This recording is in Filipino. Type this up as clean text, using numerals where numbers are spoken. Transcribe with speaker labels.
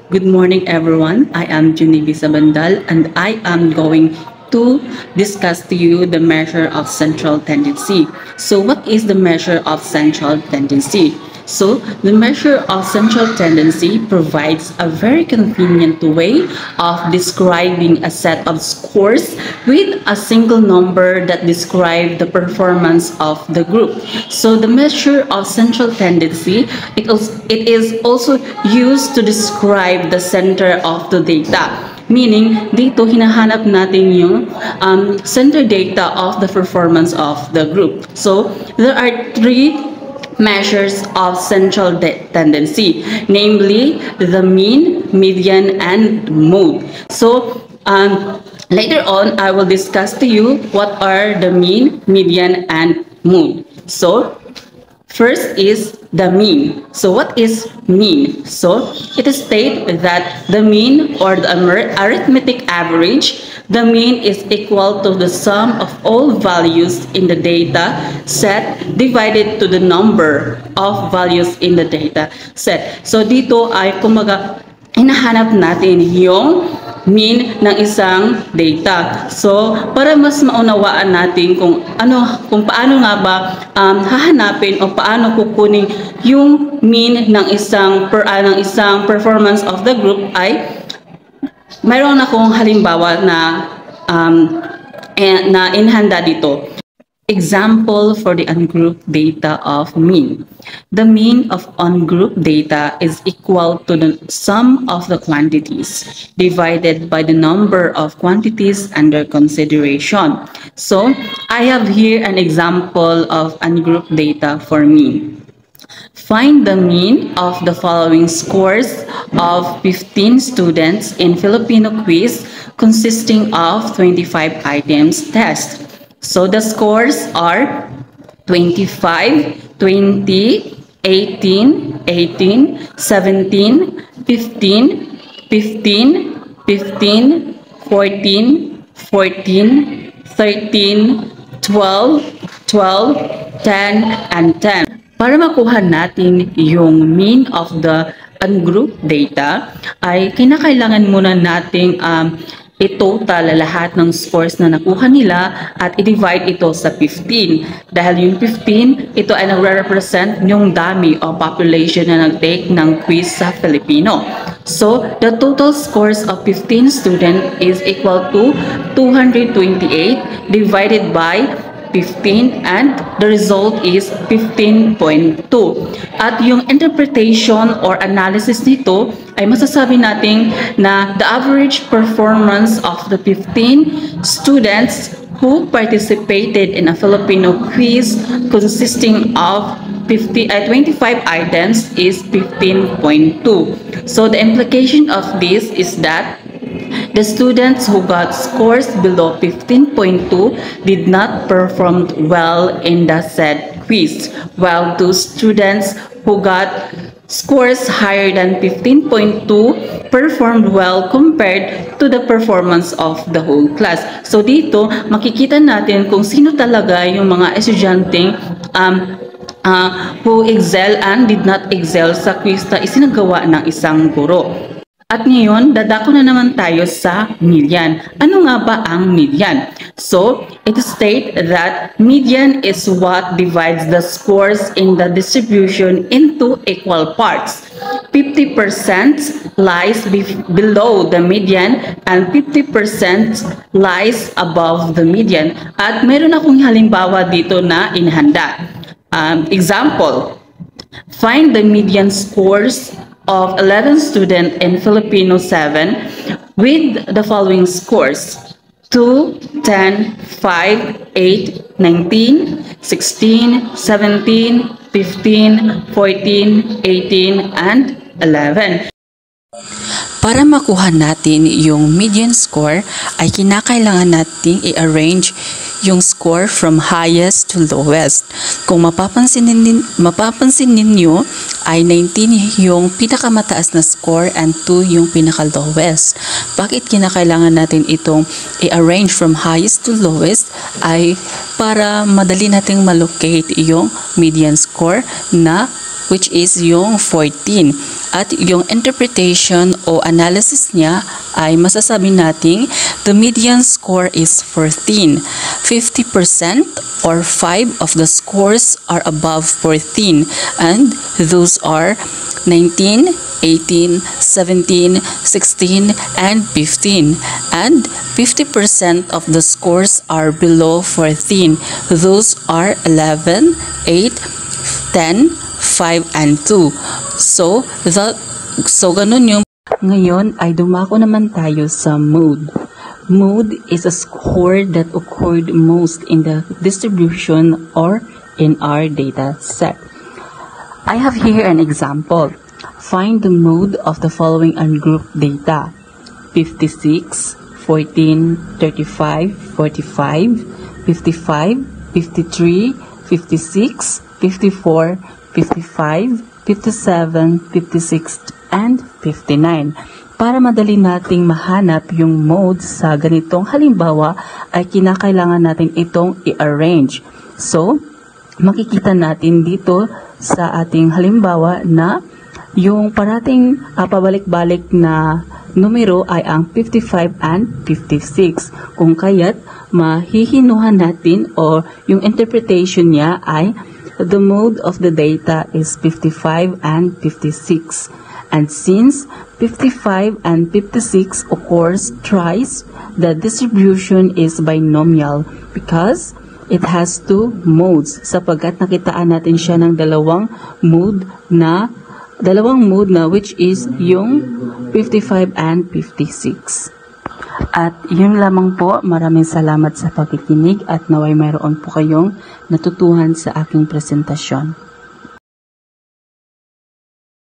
Speaker 1: Good morning, everyone. I am Junibi Sabandal, and I am going to discuss to you the measure of central tendency. So, what is the measure of central tendency? So, the measure of central tendency provides a very convenient way of describing a set of scores with a single number that describe the performance of the group. So, the measure of central tendency, it is also used to describe the center of the data. Meaning, dito hinahanap natin yung center data of the performance of the group. So, there are three measures of central tendency, namely the mean, median, and mode. So, later on, I will discuss to you what are the mean, median, and mode. So, first is the mean. So what is mean? So it states that the mean or the arithmetic average, the mean is equal to the sum of all values in the data set divided to the number of values in the data set. So dito ay kumaga hinahanap natin yung mean ng isang data. So, para mas maunawaan natin kung paano nga ba hahanapin o paano kukunin yung mean ng isang performance of the group ay mayroon akong halimbawa na inhanda dito. Example for the ungrouped data of mean. The mean of ungrouped data is equal to the sum of the quantities divided by the number of quantities under consideration. So, I have here an example of ungrouped data for mean. Find the mean of the following scores of 15 students in Filipino quiz consisting of 25 items test. So the scores are 25, 20, 18, 18, 17, 15, 15, 15, 14, 14, 13, 12, 12, 10, and 10. Para makuha natin yung mean of the ungrouped data, ay kinakailangan muna nating i-total lahat ng scores na nakuha nila at i-divide ito sa 15. Dahil yung 15, ito ay nagre-represent yung dami o population na nag-take ng quiz sa Filipino. So, the total scores of 15 students is equal to 228 divided by 15 and the result is 15.2. At yung interpretation or analysis nito ay masasabi natin na the average performance of the 15 students who participated in a Filipino quiz consisting of 25 items is 15.2. So the implication of this is that the students who got scores below 15.2 did not perform well in the said quiz, while those students who got scores higher than 15.2 performed well compared to the performance of the whole class. So dito, makikita natin kung sino talaga yung mga estudyanteng who excel and did not excel sa quiz na isinagawa ng isang guro. At ngayon, dadako na naman tayo sa median. Ano nga ba ang median? So, it states that median is what divides the scores in the distribution into equal parts. 50% lies below the median and 50% lies above the median. At meron akong halimbawa dito na inhanda. Example, find the median scores of 11 students in Filipino 7 with the following scores: 2, 10, 5, 8, 19, 16, 17, 15, 14, 18, and 11.
Speaker 2: Para makuha natin yung median score, ay kinakailangan nating i-arrange yung score from highest to lowest. Kung mapapansin ninyo, ay 19 yung pinakamataas na score and 2 yung pinaka-lowest. Bakit kinakailangan natin itong i-arrange from highest to lowest? Ay para madali nating malocate yung median score na which is yung 14. At yung interpretation o analysis niya ay masasabi nating the median score is 14. 50% or 5 of the scores are above 14, and those are 19, 18, 17, 16, and 15. And 50% of the scores are below 14. Those are 11, 8, 10, 5, and 2. So ganun yung. Ngayon ay dumako naman tayo sa mood. Mood is a score that occurred most in the distribution or in our data set. I have here an example. Find the mood of the following ungrouped data: 56, 14, 35, 45, 55, 53, 56, 54, 55, 57, 56, and 59. Para madali nating mahanap yung mode sa ganitong halimbawa, ay kinakailangan natin itong i-arrange. So, makikita natin dito sa ating halimbawa na yung parating pabalik-balik na numero ay ang 55 and 56. Kung kaya't mahihinuhan natin o yung interpretation niya ay the mode of the data is 55 and 56. And since 55 and 56 occurs thrice, the distribution is binomial because it has two modes. Sapagkat nakitaan natin siya ng dalawang mode na which is yung 55 and 56. At yun lamang po, maraming salamat sa pagkikinig at naway mayroon po kayong natutuhan sa aking presentasyon.